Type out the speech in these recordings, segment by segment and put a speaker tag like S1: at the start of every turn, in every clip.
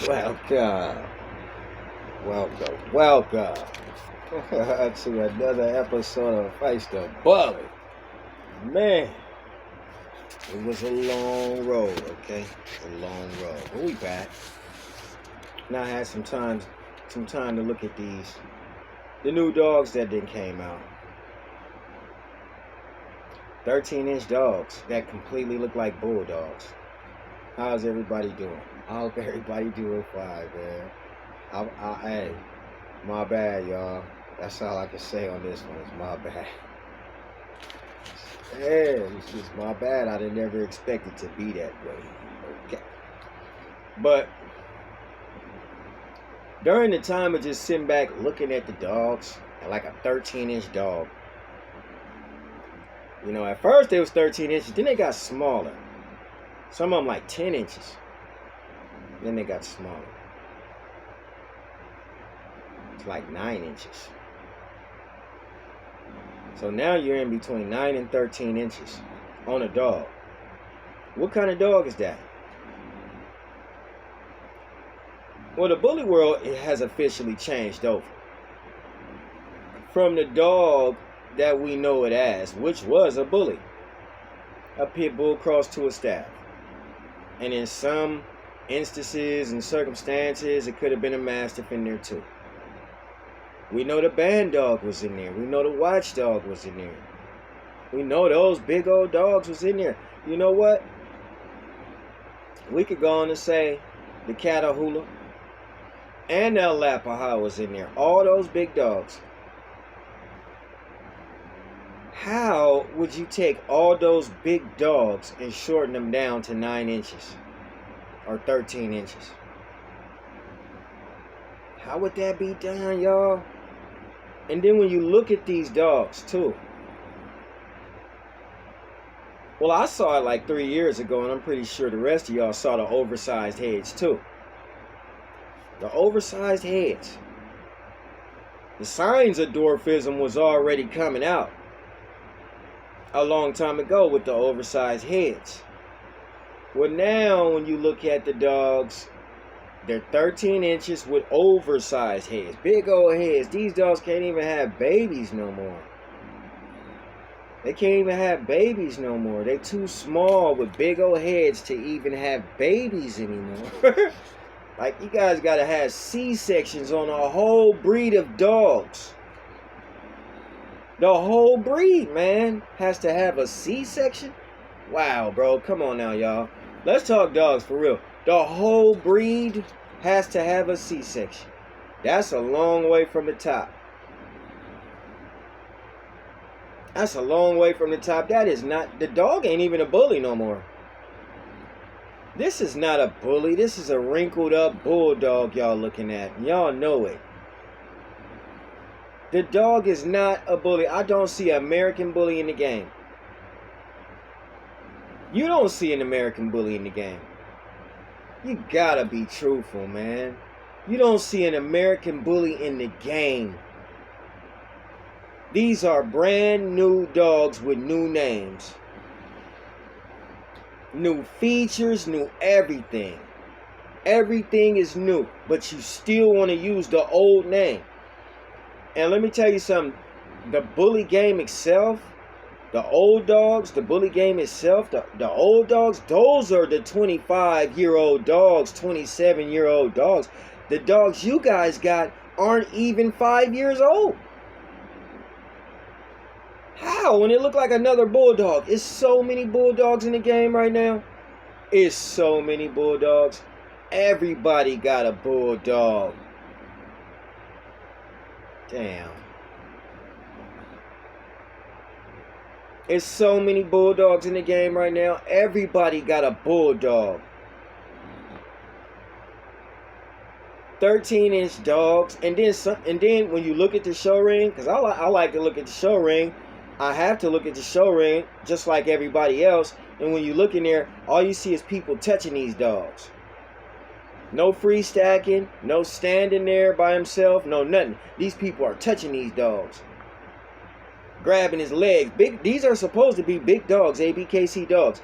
S1: Welcome, welcome to another episode of Face the Bully. Man, it was a long road, okay? A long road. But we back. Now I had some time to look at the new dogs that then came out. 13-inch dogs that completely look like bulldogs. How's everybody doing? I hope everybody doing fine, man. Hey, my bad, y'all. That's all I can say on this one. It's my bad. Yeah, it's just my bad. I didn't ever expect it to be that way. Okay. But during the time of just sitting back looking at the dogs, like a 13-inch dog. You know, at first it was 13 inches, then they got smaller. Some of them like 10 inches. Then they got smaller. It's like 9 inches. So now you're in between 9 and 13 inches on a dog. What kind of dog is that? Well, the bully world, it has officially changed over. From the dog that we know it as, which was a bully. A pit bull crossed to a staff. And in some instances and circumstances, it could have been a mastiff in there too. We know the band dog was in there. We know the watchdog was in there. We know those big old dogs was in there. You know what? We could go on and say the Catahoula and El Lapahua was in there. All those big dogs. How would you take all those big dogs and shorten them down to 9 inches or 13 inches? How would that be done, y'all? And then when you look at these dogs too. Well, I saw it like 3 years ago, and I'm pretty sure the rest of y'all saw the oversized heads too. The oversized heads. The signs of dwarfism was already coming out a long time ago with the oversized heads. Well, now when you look at the dogs, they're 13 inches with oversized heads, big old heads. These dogs can't even have babies no more. They can't even have babies no more. They're too small with big old heads to even have babies anymore. Like, you guys gotta have C-sections on a whole breed of dogs. The whole breed, man, has to have a C-section? Wow, bro. Come on now, y'all. Let's talk dogs for real. The whole breed has to have a C-section. That's a long way from the top. That's a long way from the top. That is not... The dog ain't even a bully no more. This is not a bully. This is a wrinkled up bulldog y'all looking at. Y'all know it. The dog is not a bully. I don't see an American bully in the game. You don't see an American bully in the game. You gotta be truthful, man. You don't see an American bully in the game. These are brand new dogs with new names. New features, new everything. Everything is new, but you still want to use the old name. And let me tell you something. The bully game itself, the old dogs, the bully game itself, the old dogs, those are the 25-year-old dogs, 27-year-old dogs. The dogs you guys got aren't even 5 years old. How? When it look like another bulldog. It's so many bulldogs in the game right now. It's so many bulldogs. Everybody got a bulldog. Damn. It's so many bulldogs in the game right now. Everybody got a bulldog. 13-inch dogs. And then when you look at the show ring, because I like to look at the show ring. I have to look at the show ring just like everybody else. And when you look in there, all you see is people touching these dogs. No free stacking, no standing there by himself, no nothing. These people are touching these dogs. Grabbing his legs. These are supposed to be big dogs, ABKC dogs.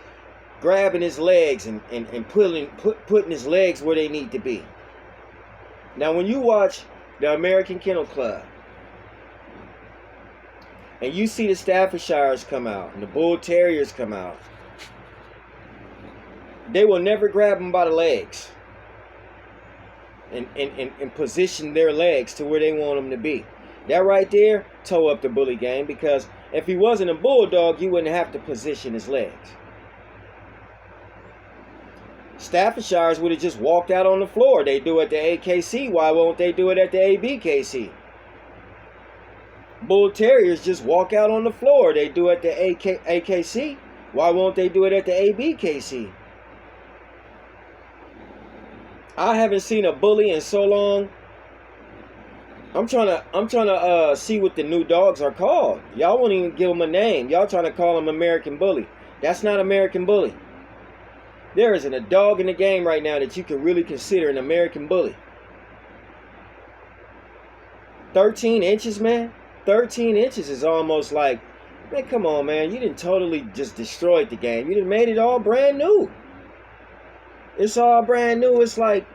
S1: Grabbing his legs and putting his legs where they need to be. Now, when you watch the American Kennel Club and you see the Staffordshires come out and the Bull Terriers come out, they will never grab them by the legs and position their legs to where they want them to be. That right there toe up the bully game, because if he wasn't a bulldog, you wouldn't have to position his legs. Staffordshires would have just walked out on the floor. They do it at the AKC. Why won't they do it at the ABKC? Bull Terriers just walk out on the floor. They do it at the AKC. Why won't they do it at the ABKC? I haven't seen a bully in so long. I'm trying to see what the new dogs are called. Y'all won't even give them a name. Y'all trying to call them American Bully. That's not American Bully. There isn't a dog in the game right now that you can really consider an American Bully. 13 inches, man. 13 inches is almost like, man, come on, man. You didn't totally just destroyed the game. You done made it all brand new. It's all brand new. It's like,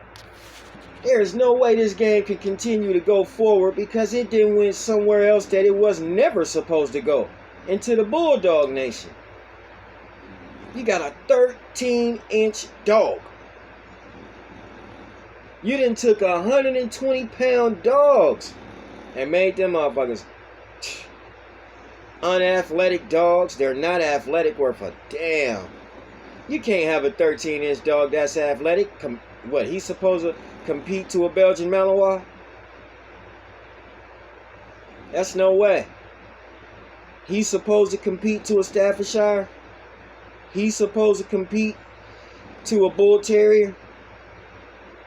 S1: there is no way this game can continue to go forward, because it didn't went somewhere else that it was never supposed to go, into the Bulldog Nation. You got a 13-inch dog. You done took 120-pound dogs and made them motherfuckers unathletic dogs. They're not athletic worth a damn. You can't have a 13-inch dog that's athletic. What, he's supposed to compete to a Belgian Malinois? That's no way. He's supposed to compete to a Staffordshire? He's supposed to compete to a Bull Terrier?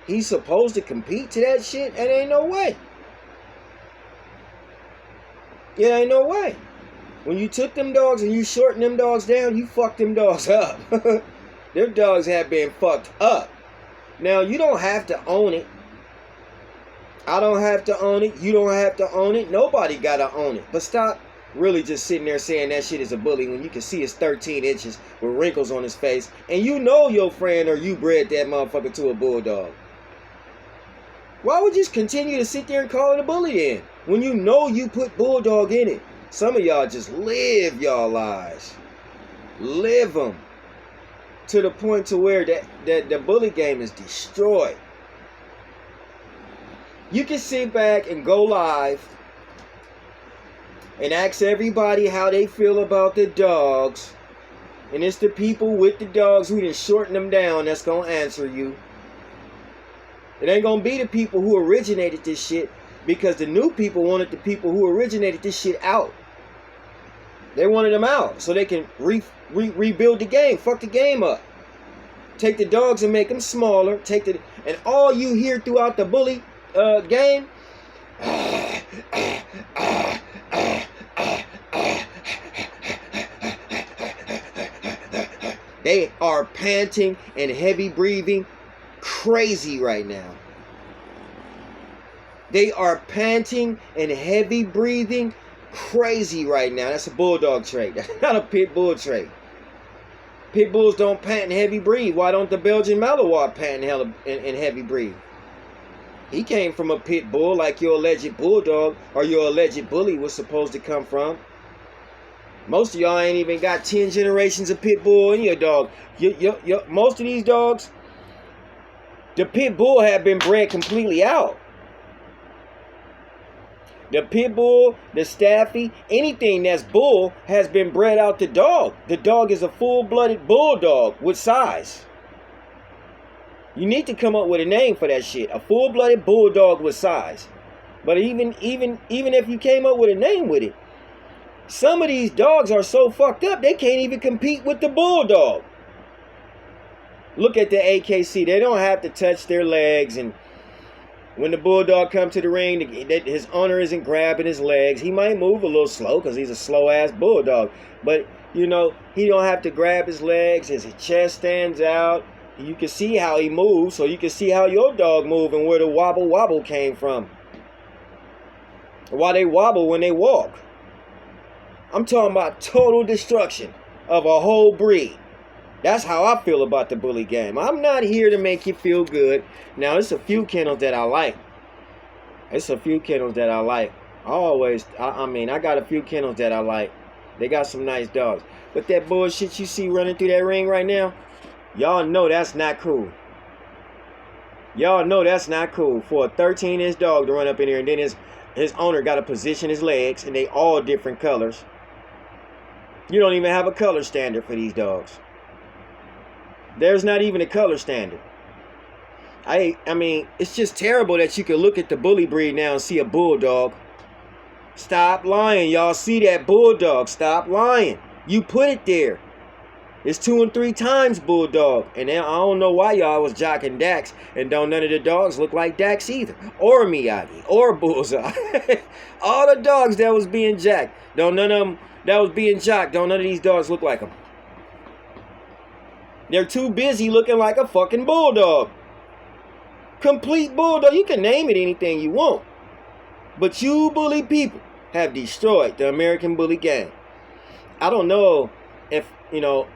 S1: He's supposed to compete to that shit? It ain't no way. It ain't no way. When you took them dogs and you shortened them dogs down, you fucked them dogs up. Them dogs have been fucked up. Now, you don't have to own it. I don't have to own it. You don't have to own it. Nobody got to own it. But stop really just sitting there saying that shit is a bully when you can see it's 13 inches with wrinkles on his face, and you know your friend or you bred that motherfucker to a bulldog. Why would you just continue to sit there and call it a bully then, when you know you put bulldog in it? Some of y'all just live y'all lives. Live them. To the point to where that the bully game is destroyed. You can sit back and go live and ask everybody how they feel about the dogs. And it's the people with the dogs who done shorten them down that's going to answer you. It ain't going to be the people who originated this shit, because the new people wanted the people who originated this shit out. They wanted them out so they can rebuild the game. Fuck the game up. Take the dogs and make them smaller. And all you hear throughout the bully game, they are panting and heavy breathing crazy right now. They are panting and heavy breathing crazy right now. That's a bulldog trait. That's not a pit bull trait. Pit bulls don't pant and heavy breathe. Why don't the Belgian Malinois pant and heavy breathe? He came from a pit bull like your alleged bulldog or your alleged bully was supposed to come from. Most of y'all ain't even got 10 generations of pit bull in your dog. Most of these dogs, the pit bull have been bred completely out. The pit bull, the staffy, anything that's bull has been bred out the dog. The dog is a full-blooded bulldog with size. You need to come up with a name for that shit. A full-blooded bulldog with size. But even if you came up with a name with it, some of these dogs are so fucked up they can't even compete with the bulldog. Look at the AKC. They don't have to touch their legs, and when the bulldog comes to the ring, his owner isn't grabbing his legs. He might move a little slow because he's a slow-ass bulldog. But, you know, he don't have to grab his legs. His chest stands out. You can see how he moves, so you can see how your dog move and where the wobble came from. Why they wobble when they walk. I'm talking about total destruction of a whole breed. That's how I feel about the bully game. I'm not here to make you feel good. Now, there's a few kennels that I like. It's a few kennels that I like. I mean, I got a few kennels that I like. They got some nice dogs. But that bullshit you see running through that ring right now, y'all know that's not cool. Y'all know that's not cool for a 13-inch dog to run up in here, and then his owner got to position his legs, and they all different colors. You don't even have a color standard for these dogs. There's not even a color standard. I mean, it's just terrible that you can look at the bully breed now and see a bulldog. Stop lying, y'all. See that bulldog. Stop lying. You put it there. It's 2 and 3 times bulldog. And now I don't know why y'all was jocking Dax. And don't none of the dogs look like Dax either. Or Miyagi. Or Bullseye. All the dogs that was being jacked. Don't none of them that was being jocked. Don't none of these dogs look like them. They're too busy looking like a fucking bulldog. Complete bulldog. You can name it anything you want. But you bully people have destroyed the American bully game. I don't know if, well,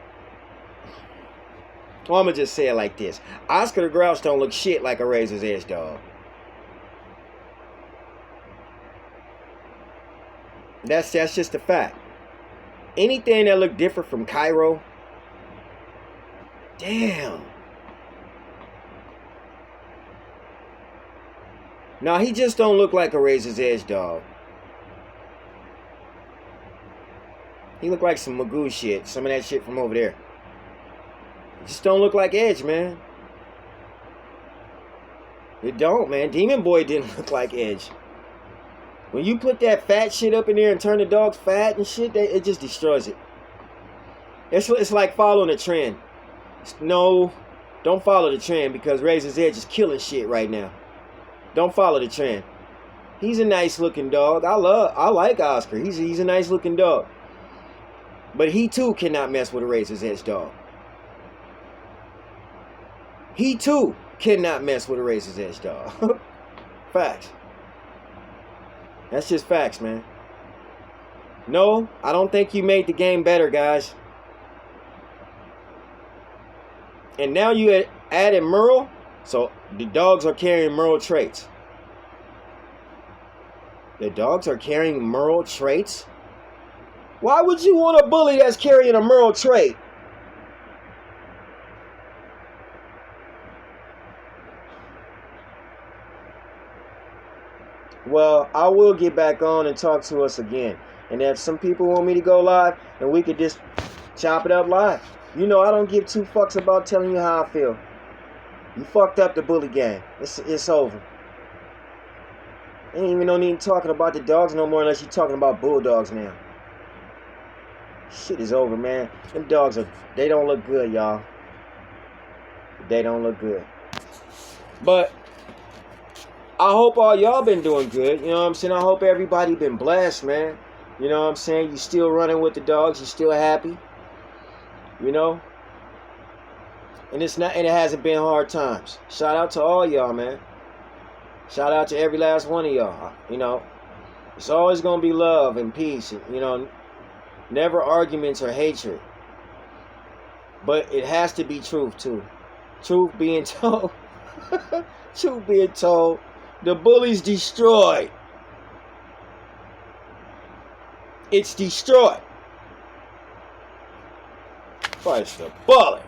S1: I'm going to just say it like this. Oscar the Grouch don't look shit like a Razor's Edge dog. That's just a fact. Anything that look different from Cairo, damn. Now, he just don't look like a Razor's Edge dog. He look like some Magoo shit. Some of that shit from over there. It just don't look like Edge, man. It don't, man. Demon Boy didn't look like Edge. When you put that fat shit up in there and turn the dogs fat and shit, it just destroys it. It's like following a trend. No, don't follow the trend because Razor's Edge is killing shit right now. Don't follow the trend. He's a nice looking dog. I like Oscar. He's a nice looking dog. But he too cannot mess with a Razor's Edge dog. He too cannot mess with a Razor's Edge dog. Facts. That's just facts, man. No, I don't think you made the game better, guys. And now you added Merle. So the dogs are carrying Merle traits. The dogs are carrying Merle traits? Why would you want a bully that's carrying a Merle trait? Well, I will get back on and talk to us again. And if some people want me to go live, and we could just chop it up live. You know, I don't give 2 fucks about telling you how I feel. You fucked up the bully game. It's over. Ain't even no need talking about the dogs no more unless you're talking about bulldogs now. Shit is over, man. Them dogs they don't look good, y'all. They don't look good. But I hope all y'all been doing good. You know what I'm saying? I hope everybody been blessed, man. You know what I'm saying? You still running with the dogs. You still happy. You know? And it hasn't been hard times. Shout out to all y'all, man. Shout out to every last one of y'all. You know, it's always going to be love and peace. You know, never arguments or hatred. But it has to be truth, too. Truth being told. Truth being told. The bully's destroyed. It's destroyed. Christ the bully.